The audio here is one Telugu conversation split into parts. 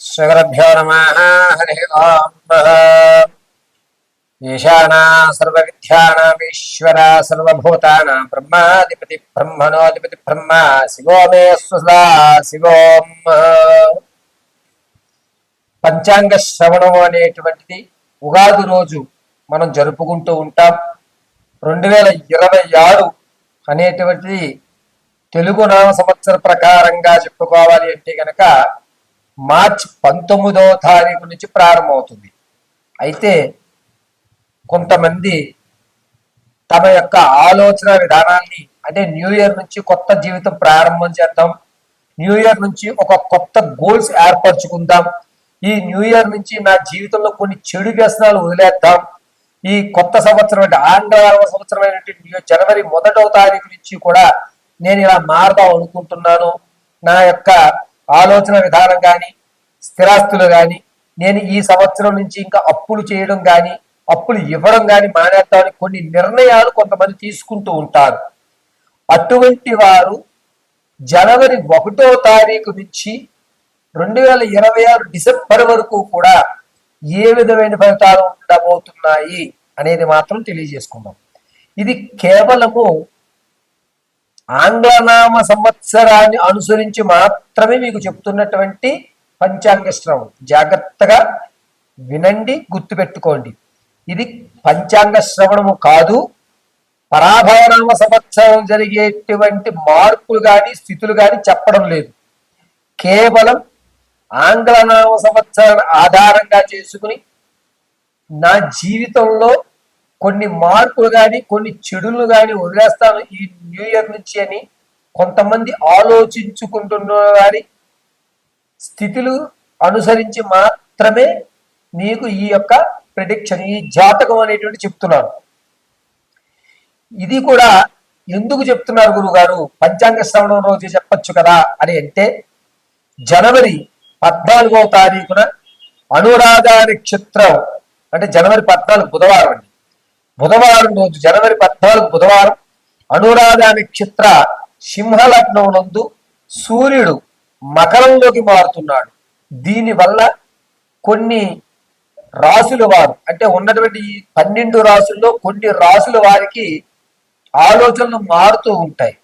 శ్రీగురుభ్యో నమః. హరి ఓం. ఈశానా సర్వవిద్యానామీశ్వర సర్వభూతానాం బ్రహ్మాధిపతి బ్రహ్మణోధిపతి బ్రహ్మ శివో మే స్వదా శివోం. పంచాంగ శ్రవణం అనేటువంటిది ఉగాది రోజు మనం జరుపుకుంటూ ఉంటాం. 2026 అనేటువంటిది తెలుగు నామ సంవత్సర ప్రకారంగా చెప్పుకోవాలి అంటే కనుక మార్చి 19వ తారీఖు నుంచి ప్రారంభమవుతుంది. అయితే కొంతమంది తమ యొక్క ఆలోచన విధానాన్ని అంటే న్యూ ఇయర్ నుంచి కొత్త జీవితం ప్రారంభం చేద్దాం, న్యూ ఇయర్ నుంచి ఒక కొత్త గోల్స్ ఏర్పరచుకుందాం, ఈ న్యూ ఇయర్ నుంచి నా జీవితంలో కొన్ని చెడు వ్యసనాలు వదిలేద్దాం, ఈ కొత్త సంవత్సరం అంటే ఆంగ్ల సంవత్సరం జనవరి 1వ తారీఖు నుంచి కూడా నేను ఇలా మారదాం అనుకుంటున్నాను, నా యొక్క ఆలోచన విధానం కానీ స్థిరాస్తులు కానీ నేను ఈ సంవత్సరం నుంచి ఇంకా అప్పులు చేయడం కానీ అప్పులు ఇవ్వడం కానీ మానేద్దామని కొన్ని నిర్ణయాలు కొంతమంది తీసుకుంటూ ఉంటారు. అటువంటి వారు జనవరి 1వ తారీఖు నుంచి 2026 డిసెంబర్ వరకు కూడా ఏ విధమైన ఫలితాలు ఉండబోతున్నాయి అనేది మాత్రం తెలియజేసుకుందాం. ఇది కేవలము ఆంగ్లనామ సంవత్సరాన్ని అనుసరించి మాత్రమే మీకు చెప్తున్నటువంటి పంచాంగ శ్రవణం. జాగ్రత్తగా వినండి, గుర్తుపెట్టుకోండి. ఇది పంచాంగ శ్రవణము కాదు. పరాభవనామ సంవత్సరం జరిగేటువంటి మార్పులు కానీ స్థితులు కానీ చెప్పడం లేదు. కేవలం ఆంగ్లనామ సంవత్సరాన్ని ఆధారంగా చేసుకుని నా జీవితంలో కొన్ని మార్పులు కానీ కొన్ని చెడులు కానీ వదిలేస్తాను ఈ న్యూ ఇయర్ నుంచి అని కొంతమంది ఆలోచించుకుంటున్న వారి స్థితులు అనుసరించి మాత్రమే నీకు ఈ యొక్క ప్రిడిక్షన్, ఈ జాతకం అనేటువంటి చెప్తున్నారు. ఇది కూడా ఎందుకు చెప్తున్నారు గురుగారు, పంచాంగ శ్రవణం రోజు చెప్పచ్చు కదా అని అంటే, జనవరి 14వ తారీఖున అనురాధ నక్షత్రం అంటే జనవరి 14 బుధవారం అండి. బుధవారం రోజు జనవరి 14 బుధవారం అనురాధ నక్షత్ర సింహలగ్నం నందు సూర్యుడు మకరంలోకి మారుతున్నాడు. దీనివల్ల కొన్ని రాసుల వారు అంటే ఉన్నటువంటి 12 రాసుల్లో కొన్ని రాసుల వారికి ఆలోచనలు మారుతూ ఉంటాయి.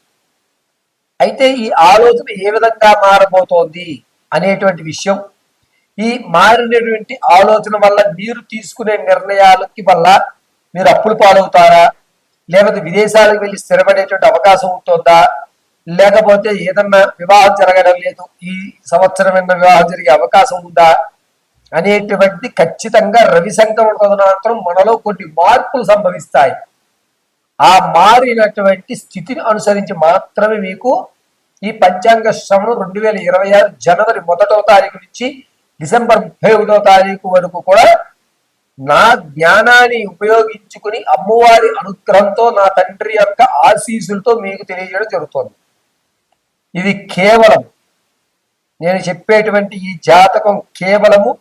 అయితే ఈ ఆలోచన ఏ విధంగా మారబోతోంది అనేటువంటి విషయం, ఈ మారినటువంటి ఆలోచన వల్ల మీరు తీసుకునే నిర్ణయాలకి వల్ల మీరు అప్పులు పాలవుతారా, లేకపోతే విదేశాలకు వెళ్ళి స్థిరపడేటువంటి అవకాశం ఉంటుందా, లేకపోతే ఏదన్నా వివాహం జరగడం లేదు ఈ సంవత్సరం వివాహం జరిగే అవకాశం ఉందా అనేటువంటి ఖచ్చితంగా రవి సంక్రమణ తదనంతరం మనలో కొన్ని మార్పులు సంభవిస్తాయి. ఆ మారినటువంటి స్థితిని అనుసరించి మాత్రమే మీకు ఈ పంచాంగ శ్రవణం 2026 జనవరి 1వ తారీఖు నుంచి డిసెంబర్ 31వ తారీఖు వరకు కూడా నా జ్ఞానాన్ని ఉపయోగించుకుని అమ్మవారి అనుగ్రహంతో నా తండ్రి యొక్క ఆశీస్సులతో మీకు తెలియజేయడం జరుగుతుంది. ఇది కేవలం నేను చెప్పేటువంటి ఈ జాతకం కేవలము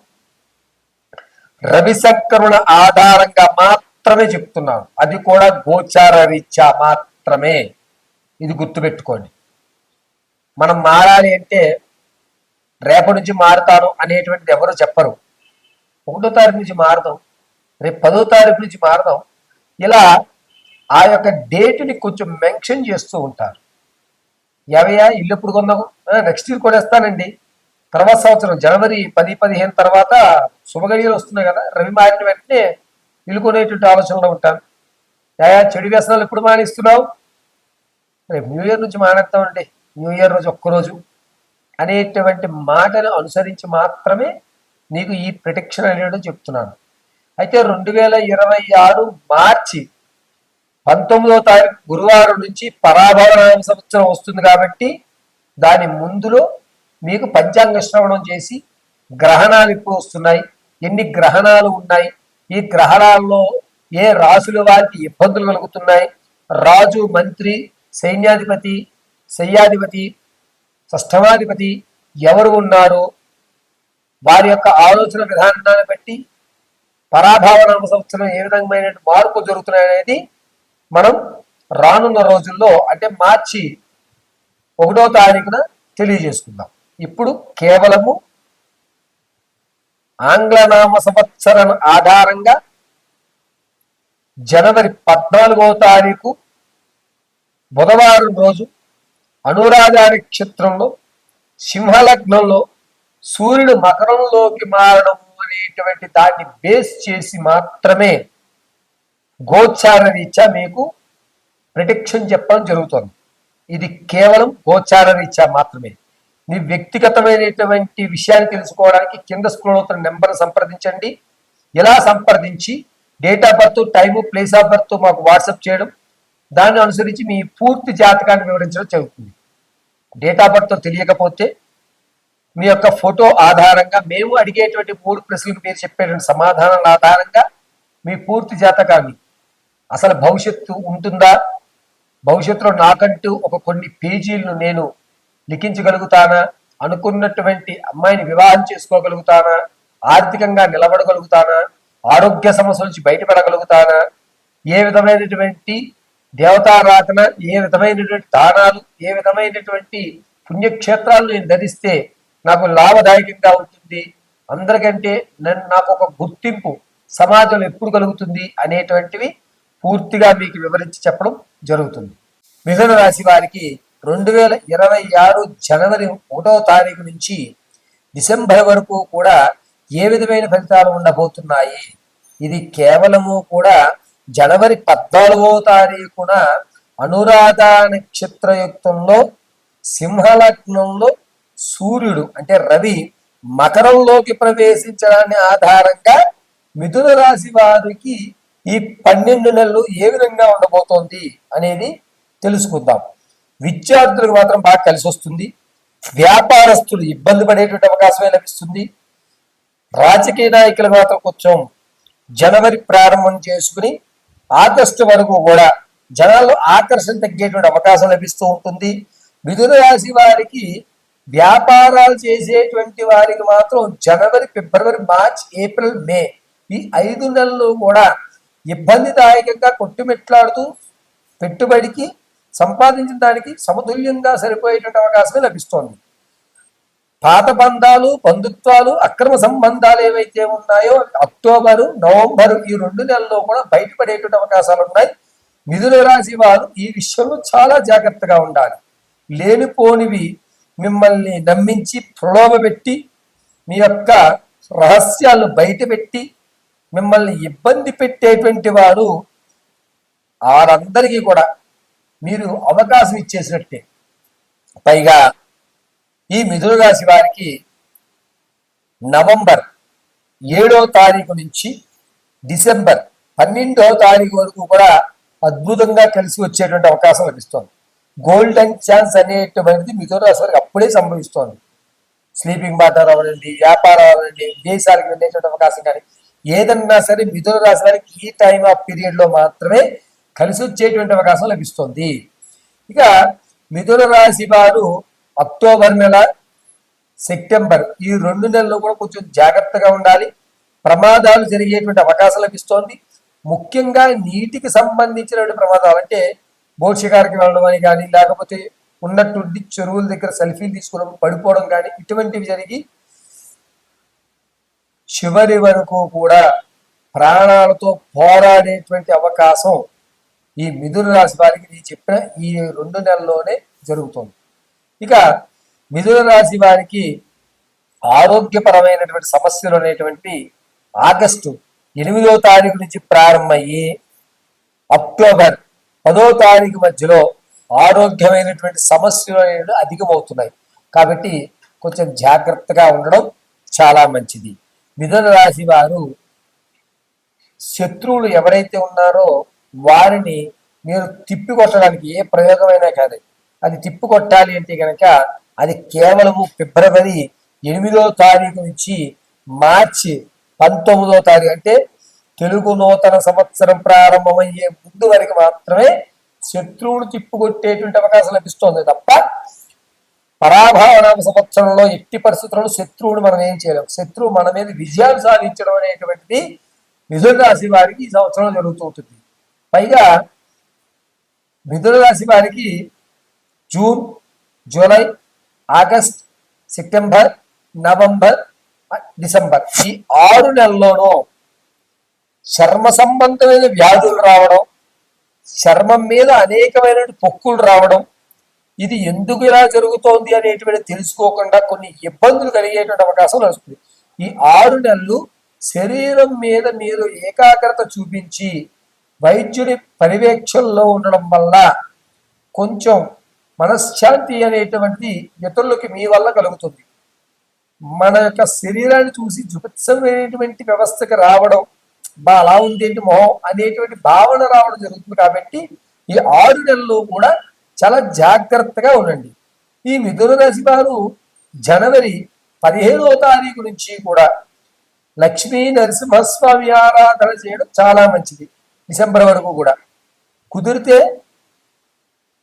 రవి సంక్రమణ ఆధారంగా మాత్రమే చెప్తున్నాను. అది కూడా గోచార రీత్యా మాత్రమే. ఇది గుర్తుపెట్టుకోండి. మనం మారాలి అంటే రేపటి నుంచి మారుతాను అనేటువంటిది ఎవరు చెప్పరు. 1వ తారీఖు నుంచి మారదాం, రేపు 10వ తారీఖు నుంచి మారదాం, ఇలా ఆ యొక్క డేట్ని కొంచెం మెన్షన్ చేస్తూ ఉంటారు. ఏవయ్యా ఇల్లు ఎప్పుడు కొందాము, నెక్స్ట్ ఇయర్ కొనేస్తానండి, తర్వాత సంవత్సరం జనవరి 10-15 తర్వాత శుభగడియలు వస్తున్నాయి కదా, రవి మారిన వెంటనే ఇల్లు కొనేటువంటి ఆలోచనలో ఉంటాను. యా చెడు వ్యసనాలు ఎప్పుడు మానేస్తున్నావు, రేపు న్యూ ఇయర్ నుంచి మానేస్తామండి, న్యూ ఇయర్ రోజు ఒక్కరోజు అనేటువంటి మాటను అనుసరించి మాత్రమే నీకు ఈ ప్రిడిక్షన్ అనేది చెప్తున్నాను. అయితే 2026 మార్చి 19వ తారీఖు గురువారం నుంచి పరాభవనామ సంవత్సరం వస్తుంది కాబట్టి దాని ముందులో మీకు పంచాంగ శ్రవణం చేసి గ్రహణాలు ఇప్పుడు వస్తున్నాయి, ఎన్ని గ్రహణాలు ఉన్నాయి, ఈ గ్రహణాల్లో ఏ రాసుల వారికి ఇబ్బందులు కలుగుతున్నాయి, రాజు మంత్రి సైన్యాధిపతి శయ్యాధిపతి షష్ఠమాధిపతి ఎవరు ఉన్నారు, వారి యొక్క ఆలోచన విధానాన్ని బట్టి పరాభవనామ సంవత్సరం ఏ విధమైన మార్పు జరుగుతున్నాయి అనేది మనం రానున్న రోజుల్లో అంటే మార్చి 1వ తారీఖున తెలియజేసుకుందాం. ఇప్పుడు కేవలము ఆంగ్లనామ సంవత్సరం ఆధారంగా జనవరి 14వ తారీఖు బుధవారం రోజు అనురాధ నక్షత్రంలో సింహలగ్నంలో సూర్యుడు మకరంలోకి మారడం అనేటువంటి దాన్ని బేస్ చేసి మాత్రమే గోచార రీత్యా మీకు ప్రిడిక్షన్ చెప్పడం జరుగుతుంది. ఇది కేవలం గోచార రీత్యా మాత్రమే. మీ వ్యక్తిగతమైనటువంటి విషయాన్ని తెలుసుకోవడానికి కింద స్క్రోల్ అవుతున్న నెంబర్ సంప్రదించండి. ఇలా సంప్రదించి date of birth, time, place of birth మాకు వాట్సాప్ చేయడం, దాన్ని అనుసరించి మీ పూర్తి జాతకాన్ని వివరించడం జరుగుతుంది. డేట్ ఆఫ్ బర్త్ తెలియకపోతే మీ యొక్క ఫోటో ఆధారంగా మేము అడిగేటువంటి 3 ప్రశ్నలకు మీరు చెప్పేటువంటి సమాధానాల ఆధారంగా మీ పూర్తి జాతకాన్ని, అసలు భవిష్యత్తు ఉంటుందా, భవిష్యత్తులో నాకంటూ కొన్ని పేజీలను నేను లిఖించగలుగుతానా, అనుకున్నటువంటి అమ్మాయిని వివాహం చేసుకోగలుగుతానా, ఆర్థికంగా నిలబడగలుగుతానా, ఆరోగ్య సమస్యల నుంచి బయటపడగలుగుతానా, ఏ విధమైనటువంటి దేవతారాధన, ఏ విధమైనటువంటి దానాలు, ఏ విధమైనటువంటి పుణ్యక్షేత్రాలు నేను ధరిస్తే నాకు లాభదాయకంగా ఉంటుంది, అందరికంటే నాకు ఒక గుర్తింపు సమాజంలో ఎప్పుడు కలుగుతుంది అనేటువంటివి పూర్తిగా మీకు వివరించి చెప్పడం జరుగుతుంది. మిథున రాశి వారికి 2026 జనవరి 1వ తారీఖు నుంచి డిసెంబర్ వరకు కూడా ఏ విధమైన ఫలితాలు ఉండబోతున్నాయి, ఇది కేవలము కూడా జనవరి 14వ తారీఖున అనురాధ నక్షత్రయుక్తంలో సింహలగ్నంలో సూర్యుడు అంటే రవి మకరంలోకి ప్రవేశించడాన్ని ఆధారంగా మిథున రాశి వారికి ఈ 12 నెలలు ఏ విధంగా ఉండబోతోంది అనేది తెలుసుకుందాం. విద్యార్థులకు మాత్రం బాగా కలిసి వస్తుంది. వ్యాపారస్తులు ఇబ్బంది పడేటువంటి అవకాశమే లభిస్తుంది. రాజకీయ నాయకులకు మాత్రం కొంచెం జనవరి ప్రారంభం చేసుకుని ఆగస్టు వరకు కూడా జనాల్లో ఆకర్షణ తగ్గేటువంటి అవకాశం లభిస్తూ ఉంటుంది. మిథున రాశి వారికి వ్యాపారాలు చేసేటువంటి వారికి మాత్రం జనవరి, ఫిబ్రవరి, మార్చ్, ఏప్రిల్, మే ఈ 5 నెలలు కూడా ఇబ్బందిదాయకంగా కొట్టుమిట్లాడుతూ పెట్టుబడికి సంపాదించిన దానికి సమతుల్యంగా సరిపోయేటువంటి అవకాశమే లభిస్తోంది. పాత బంధాలు, బంధుత్వాలు, అక్రమ సంబంధాలు ఏవైతే ఉన్నాయో అక్టోబరు, నవంబరు ఈ 2 నెలల్లో కూడా బయటపడేటువంటి అవకాశాలు ఉన్నాయి. మిథున రాశి వారు ఈ విషయంలో చాలా జాగ్రత్తగా ఉండాలి. లేనిపోనివి మిమ్మల్ని నమ్మించి ప్రలోభపెట్టి మీ యొక్క రహస్యాలను బయటపెట్టి మిమ్మల్ని ఇబ్బంది పెట్టేటువంటి వారు వారందరికీ కూడా మీరు అవకాశం ఇచ్చేసినట్టే. పైగా ఈ మిథున రాశి వారికి నవంబర్ 7వ తారీఖు నుంచి డిసెంబర్ 12వ తారీఖు వరకు కూడా అద్భుతంగా కలిసి వచ్చేటువంటి అవకాశం లభిస్తోంది. గోల్డెన్ ఛాన్స్ అనేటువంటిది మిథున రాశి వారికి అప్పుడే సంభవిస్తోంది. స్లీపింగ్ పార్ట్నర్ అవ్వనండి, వ్యాపారం అవ్వనండి, విదేశాలకు వెళ్ళేటువంటి అవకాశం కానీ ఏదన్నా సరే మిథున రాశి వారికి ఈ టైం ఆఫ్ పీరియడ్ లో మాత్రమే కలిసి వచ్చేటువంటి అవకాశం లభిస్తుంది. ఇక మిథున రాశి వారు అక్టోబర్ నెల, సెప్టెంబర్ ఈ 2 నెలల్లో కూడా కొంచెం జాగ్రత్తగా ఉండాలి. ప్రమాదాలు జరిగేటువంటి అవకాశం లభిస్తోంది. ముఖ్యంగా నీటికి సంబంధించినటువంటి ప్రమాదాలు అంటే బోట్ షికార్కి వెళ్ళడం అని కానీ, లేకపోతే ఉన్నట్టుండి చెరువుల దగ్గర సెల్ఫీలు తీసుకోవడం, పడిపోవడం కానీ ఇటువంటివి జరిగి చివరి వరకు కూడా ప్రాణాలతో పోరాడేటువంటి అవకాశం ఈ మిథున రాశి వారికి నేను చెప్పిన ఈ 2 నెలల్లోనే జరుగుతుంది. ఇక మిథున రాశి వారికి ఆరోగ్యపరమైనటువంటి సమస్యలు అనేటువంటి ఆగస్టు 8వ తారీఖు నుంచి ప్రారంభమయ్యి అక్టోబర్ 10వ తారీఖు మధ్యలో ఆరోగ్యమైనటువంటి సమస్యలు అనేవి అధికమవుతున్నాయి. కాబట్టి కొంచెం జాగ్రత్తగా ఉండడం చాలా మంచిది. మిథున రాశి వారు శత్రువులు ఎవరైతే ఉన్నారో వారిని మీరు తిప్పికొట్టడానికి ఏ ప్రయోగమైనా కానీ అది తిప్పికొట్టాలి అంటే కనుక అది కేవలము ఫిబ్రవరి 8వ తారీఖు నుంచి మార్చి 19వ తారీఖు అంటే తెలుగు నూతన సంవత్సరం ప్రారంభమయ్యే ముందు వరకు మాత్రమే శత్రువులు తిప్పుకొట్టేటువంటి అవకాశం లభిస్తోంది తప్ప పరాభావనామ సంవత్సరంలో ఎట్టి పరిస్థితుల్లో శత్రువుని మనం ఏం చేయలేం. శత్రువు మన మీద విజయాలు సాధించడం అనేటువంటిది మిథున రాశి వారికి ఈ సంవత్సరంలో జరుగుతూ ఉంటుంది. పైగా మిథున రాశి వారికి June, July, August, September, November, December ఈ 6 నెలల్లోనూ చర్మ సంబంధమైన వ్యాధులు రావడం, చర్మం మీద అనేకమైన పొక్కులు రావడం, ఇది ఎందుకు ఇలా జరుగుతోంది అనేటువంటి తెలుసుకోకుండా కొన్ని ఇబ్బందులు కలిగేటువంటి అవకాశం వస్తుంది. ఈ 6 నెలలు శరీరం మీద మీరు ఏకాగ్రత చూపించి వైద్యుడి పర్యవేక్షణలో ఉండడం వల్ల కొంచెం మనశ్శాంతి అనేటువంటిది ఇతరులకి మీ వల్ల కలుగుతుంది. మన యొక్క శరీరాన్ని చూసి జుగుప్సమైనటువంటి వ్యవస్థకి రావడం, అలా ఉంది ఏంటి మొహం అనేటువంటి భావన రావడం జరుగుతుంది. కాబట్టి ఈ 6 నెలలు కూడా చాలా జాగ్రత్తగా ఉండండి. ఈ మిథున రాశి వారు జనవరి 15వ తారీఖు నుంచి కూడా లక్ష్మీ నరసింహస్వామి ఆరాధన చేయడం చాలా మంచిది. డిసెంబర్ వరకు కూడా కుదిరితే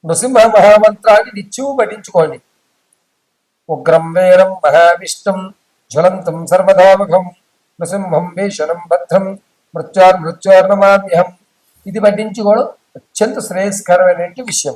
నృసింహ మహామంత్రాన్ని నిత్యము పఠించుకోండి. ఉగ్రం వీరం మహావిష్ణుం జ్వలంతం సర్వదాముఖం నృసింహం వేషణం భద్రం మృత్యుర్నమామ్యహం. ఇది పఠించుకోవడం అత్యంత శ్రేయస్కరమైన విషయం.